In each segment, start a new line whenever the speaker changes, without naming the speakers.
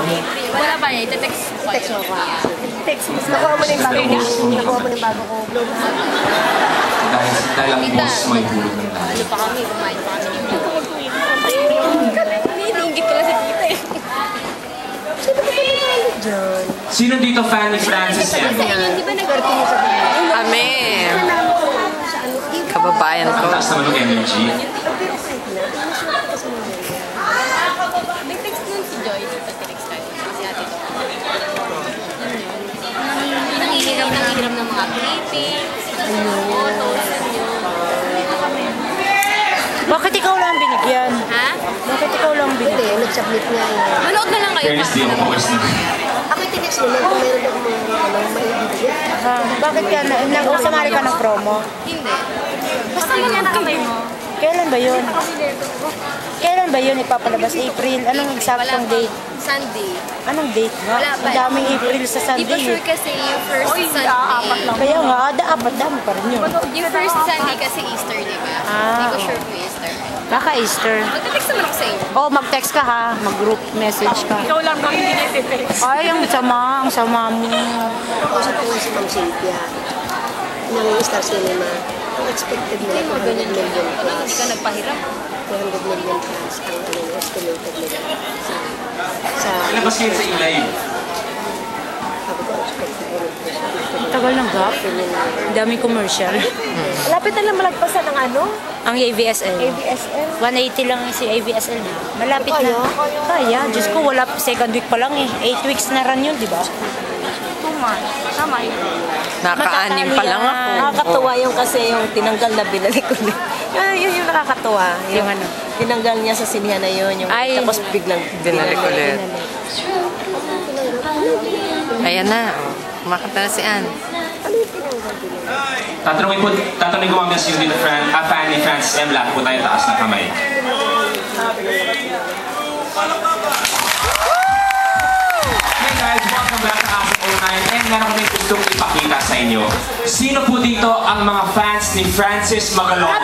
Wala pa niya, ite-text ko.
Text mo pa. Text mo. Nakuha mo na yung bago ko. Nakuha mo na yung bago ko.
Dahil ang boss may hulog ng lahat.
Ano pa kami, kumain pa kami. Hinihinggit ko lang sa kita eh.
Sino ba pinagalit dyan?
Sino dito fan ni Francis M?
Di ba nag-birthday
niya sa bahay?
Kami. Kababayan ko.
Ang taas naman ng energy.
May text nun si Joy. Text tayo. Kasi ate ko. Nangihiram ng mga clippings, photos,
Bakit ikaw lang binigyan?
ha?
Bakit ikaw lang binigyan? Nag-submit nga yun.
Manood na lang kayo.
Fairness, di ako pawis na.
Ako tinext mo lang kung meron ako maibigyan. Bakit ka nag-usamari ka ng promo?
Hindi. Basta yun yan kamay mo.
Kailan ba yun? Kailan ba yun ipapalabas? April? Anong eksaktong date?
Sunday.
Anong date nga?
Wala pa.
Ang daming April sa
Di ba
Sunday.
sure kasi yung first Sunday.
Kaya nga, dapat dami pa rin yun.
Yung first Sunday kasi Easter, di ba? Hindi ko sure kung Easter.
Kaka-Easter.
Magte-text naman ako sa inyo.
Oo, mag-text ka ha. Mag-group message ka.
Ikaw lang ba hindi nag-text?
Ay, ang sama mo. Kausap ko si Ma'am Cynthia ng Star Cinema. Ang expected nila, 200 million plus.
Hindi ka nagpahiram.
200 million plus ang estimated nila sa
Ilabas kayo sa ilay.
sabi ko, expected nila.
Tagal ng gap. Daming commercial.
Malapit na lang malagpasan ng ano?
Ang ABSL.
ABSL.
180 lang si ABSL na. Malapit na. Kaya. Diyos ko, wala. Second week pa lang eh. 8 weeks na run yun, di ba?
2 months. Tama yun.
Naka-anim pa lang ako.
Nakakatuwa yung kasi yung tinanggal na binalik ko. Yun yung nakakatuwa.
Yung ano?
Tinanggal niya sa sinihan na yun. Yung,
Ay,
tapos biglang
binalik ulit. Ayan na. Kumakanta na si Ann.
Tatanungin ko mamaya sino dito fan ni Francis M. Lahat po tayo taas ng kamay. Hey guys, welcome back to Asik 09. And meron kami gustong ipakita sa inyo. Sino po dito ang mga fans ni Francis Magalona?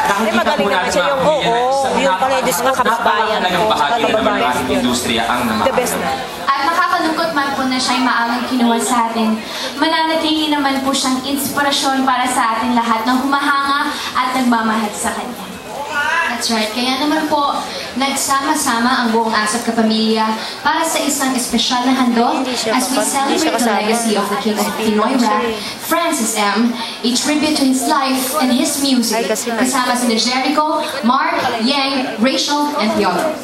Nakikita po natin mga pamilya
yung pala yung disco kababayan
ko. Bahagi na naman ng ating industriya ang
the best na.
At nakakalungkot man po na siya'y maagang kinuha sa atin. Mananatili naman po siyang inspirasyon para sa atin lahat na humahanga at nagmamahal sa Kanya. That's right. Kaya naman po, nagsama-sama ang buong Asap Kapamilya para sa isang espesyal na handog as we celebrate the legacy of the King of Pinoy Rap, Francis M., a tribute to his life and his music, kasama sina Jericho, Mark, Yang, Rachel, and Piolo.